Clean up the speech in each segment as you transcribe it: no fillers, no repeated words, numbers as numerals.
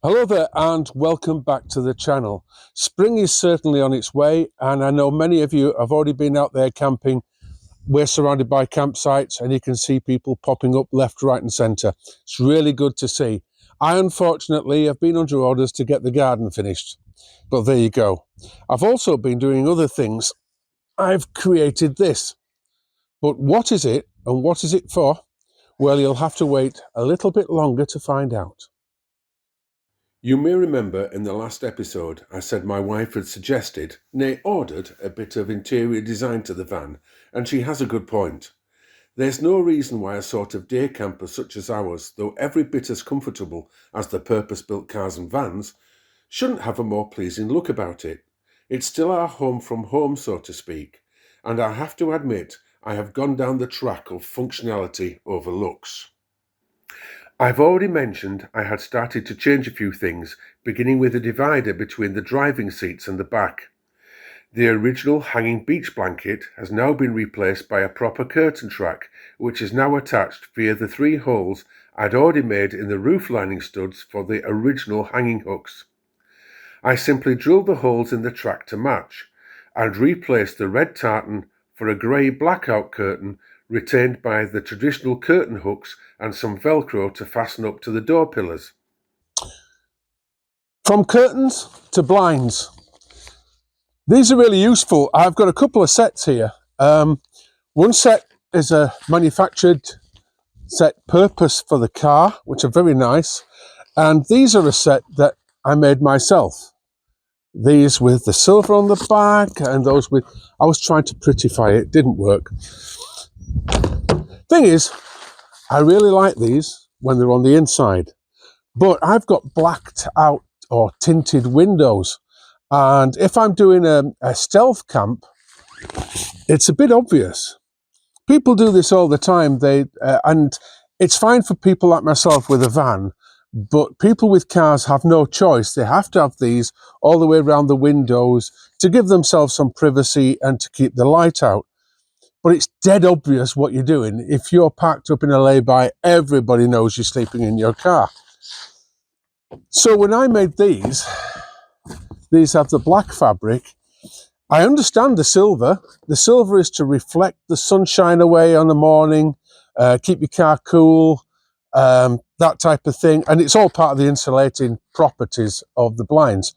Hello there and welcome back to the channel. Spring is certainly on its way and I know many of you have already been out there camping. We're surrounded by campsites and you can see people popping up left, right and centre. It's really good to see. I unfortunately have been under orders to get the garden finished, but there you go. I've also been doing other things. I've created this, but what is it and what is it for? Well, you'll have to wait a little bit longer to find out. You may remember in the last episode I said my wife had suggested, nay ordered, a bit of interior design to the van, and she has a good point. There's no reason why a sort of day camper such as ours, though every bit as comfortable as the purpose-built cars and vans, shouldn't have a more pleasing look about it. It's still our home from home, so to speak, and I have to admit I have gone down the track of functionality over looks. I've already mentioned I had started to change a few things, beginning with a divider between the driving seats and the back. The original hanging beach blanket has now been replaced by a proper curtain track, which is now attached via the 3 holes I'd already made in the roof lining studs for the original hanging hooks. I simply drilled the holes in the track to match, and replaced the red tartan for a grey blackout curtain retained by the traditional curtain hooks and some Velcro to fasten up to the door pillars. From curtains to blinds. These are really useful. I've got a couple of sets here. One set is a manufactured set purpose for the car, which are very nice. And these are a set that I made myself. These with the silver on the back and those with... I was trying to prettify it, didn't work. Thing is, I really like these when they're on the inside, but I've got blacked out or tinted windows, and if I'm doing a stealth camp, it's a bit obvious. People do this all the time, and it's fine for people like myself with a van, but people with cars have no choice. They have to have these all the way around the windows to give themselves some privacy and to keep the light out. But it's dead obvious what you're doing. If you're parked up in a lay-by, everybody knows you're sleeping in your car. So when I made these have the black fabric. I understand the silver. The silver is to reflect the sunshine away on the morning, keep your car cool, that type of thing. And it's all part of the insulating properties of the blinds.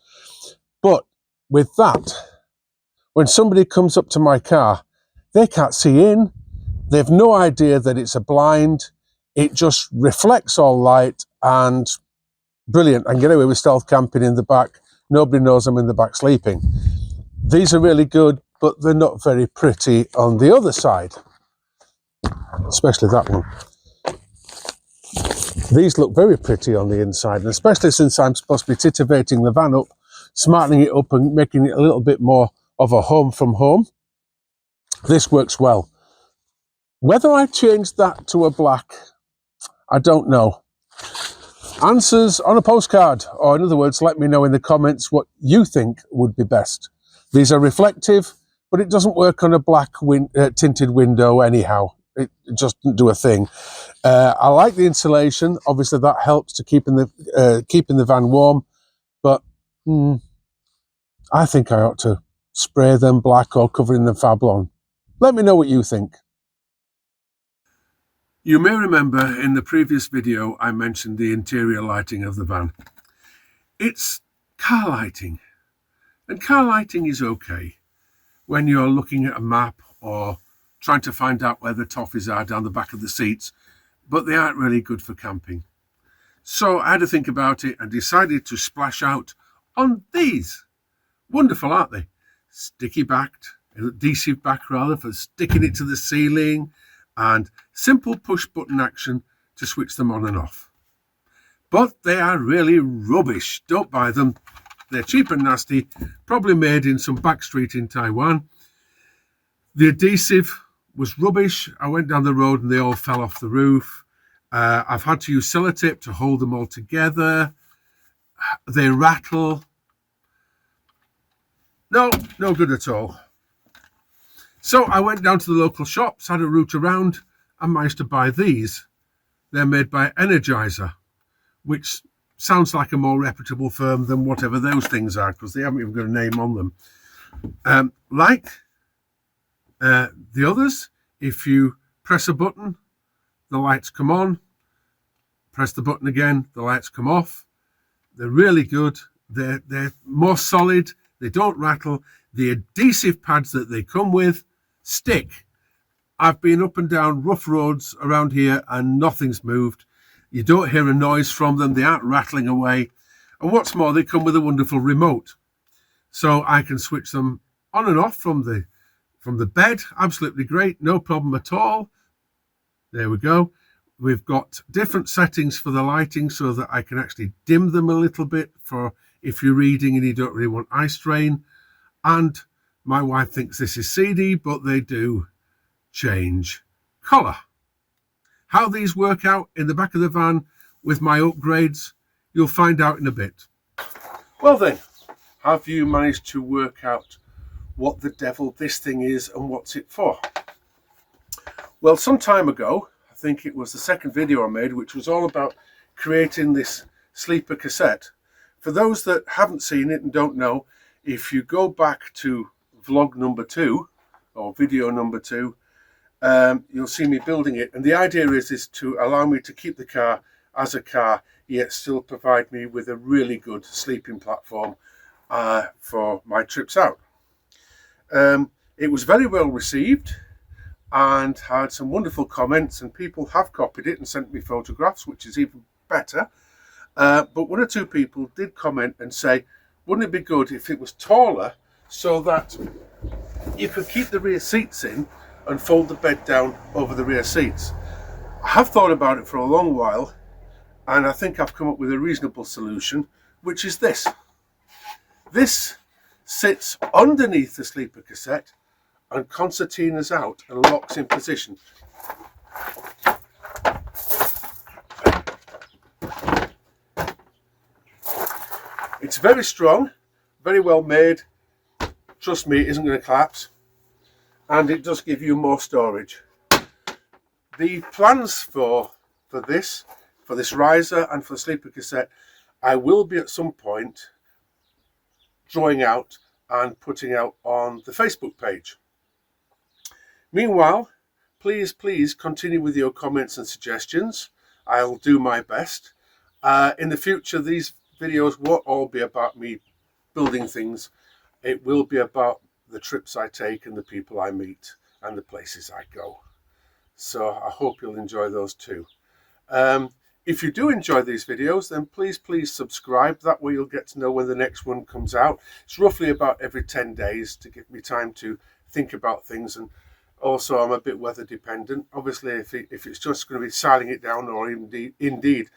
But with that, when somebody comes up to my car, they can't see in. They have no idea that it's a blind. It just reflects all light and brilliant. I can get away with stealth camping in the back. Nobody knows I'm in the back sleeping. These are really good, but they're not very pretty on the other side, especially that one. These look very pretty on the inside, and especially since I'm supposed to be titivating the van up, smartening it up and making it a little bit more of a home from home. This works well. Whether I change that to a black, I don't know. Answers on a postcard, or in other words, let me know in the comments what you think would be best. These are reflective, but it doesn't work on a black tinted window anyhow. It just doesn't do a thing. I like the insulation. Obviously, that helps to keeping the van warm. But I think I ought to spray them black or cover in them Fablon. Let me know what you think. You may remember in the previous video I mentioned the interior lighting of the van. It's car lighting. And car lighting is okay when you're looking at a map or trying to find out where the toffees are down the back of the seats, but they aren't really good for camping. So I had to think about it and decided to splash out on these. Wonderful, aren't they? Adhesive back rather, for sticking it to the ceiling, and simple push button action to switch them on and off. But they are really rubbish. Don't buy them. They're cheap and nasty, probably made in some back street in Taiwan. The adhesive was rubbish. I went down the road and they all fell off the roof. I've had to use sellotape to hold them all together. They rattle. No good at all. So I went down to the local shops, had a route around, and managed to buy these. They're made by Energizer, which sounds like a more reputable firm than whatever those things are, because they haven't even got a name on them. Like the others, if you press a button, the lights come on. Press the button again, the lights come off. They're really good. They're more solid. They don't rattle. The adhesive pads that they come with stick. I've been up and down rough roads around here and nothing's moved. You don't hear a noise from them. They aren't rattling away. And what's more, they come with a wonderful remote. So I can switch them on and off from the bed. Absolutely great. No problem at all. There we go. We've got different settings for the lighting so that I can actually dim them a little bit for if you're reading and you don't really want eye strain. And my wife thinks this is seedy, but they do change colour. How these work out in the back of the van with my upgrades, you'll find out in a bit. Well then, have you managed to work out what the devil this thing is and what's it for? Well, some time ago, I think it was the second video I made, which was all about creating this sleeper cassette. For those that haven't seen it and don't know, if you go back to vlog number 2 or video number 2, you'll see me building it. And the idea is to allow me to keep the car as a car, yet still provide me with a really good sleeping platform for my trips out. It was very well received and had some wonderful comments, and people have copied it and sent me photographs, which is even better. But one or two people did comment and say, wouldn't it be good if it was taller so that you could keep the rear seats in and fold the bed down over the rear seats? I have thought about it for a long while, and I think I've come up with a reasonable solution, which is this. This sits underneath the sleeper cassette and concertinas out and locks in position. It's very strong, very well made. Trust me, it isn't going to collapse. And it does give you more storage. The plans for this riser and for the sleeper cassette, I will be at some point drawing out and putting out on the Facebook page. Meanwhile, please continue with your comments and suggestions. I'll do my best. In the future, these videos won't all be about me building things. It will be about the trips I take and the people I meet and the places I go. So I hope you'll enjoy those too. If you do enjoy these videos, then please subscribe. That way you'll get to know when the next one comes out. It's roughly about every 10 days to give me time to think about things. And also, I'm a bit weather dependent. Obviously, if it's just going to be siling it down, or indeed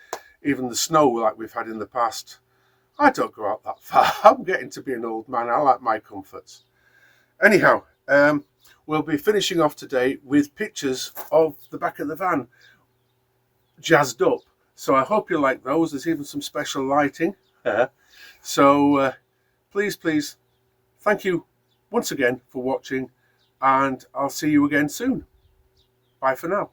even the snow like we've had in the past, I don't go out that far. I'm getting to be an old man. I like my comforts. Anyhow, we'll be finishing off today with pictures of the back of the van jazzed up. So I hope you like those. There's even some special lighting. So please, thank you once again for watching, and I'll see you again soon. Bye for now.